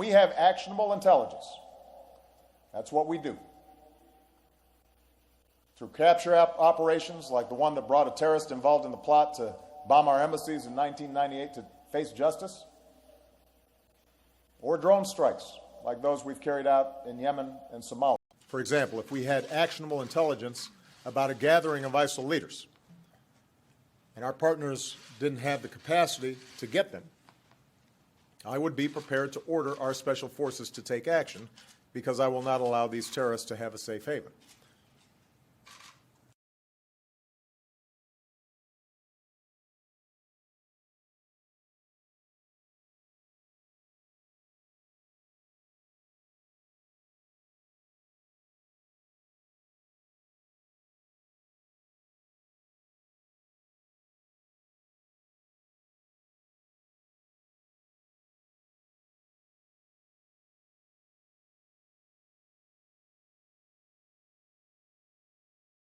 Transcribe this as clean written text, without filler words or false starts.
we have actionable intelligence, that's what we do. Through capture operations like the one that brought a terrorist involved in the plot to bomb our embassies in 1998 to face justice, or drone strikes like those we've carried out in Yemen and Somalia. For example, if we had actionable intelligence about a gathering of ISIL leaders and our partners didn't have the capacity to get them, I would be prepared to order our special forces to take action because I will not allow these terrorists to have a safe haven.